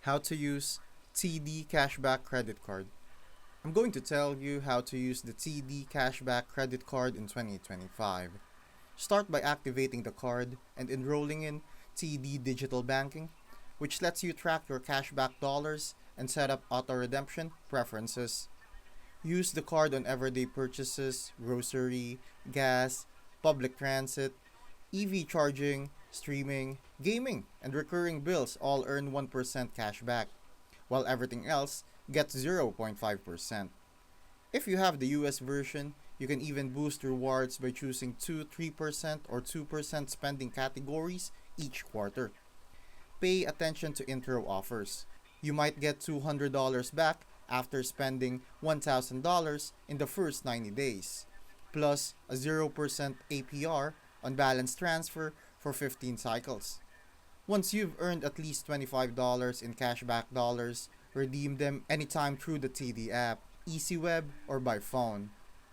How to use TD Cashback Credit Card. I'm going to tell you how to use the TD Cashback Credit Card in 2025. Start by activating the card and enrolling in TD Digital Banking, which lets you track your cashback dollars and set up auto redemption preferences. Use the card on everyday purchases, grocery, gas, public transit, EV charging, streaming, gaming, and recurring bills all earn 1% cash back, while everything else gets 0.5%. If you have the US version, you can even boost rewards by choosing 2, 3%, or 2% spending categories each quarter. Pay attention to intro offers. You might get $200 back after spending $1,000 in the first 90 days, plus a 0% APR on balance transfer for 15 cycles. Once you've earned at least $25 in cashback dollars, redeem them anytime through the TD app, easy web, or by phone.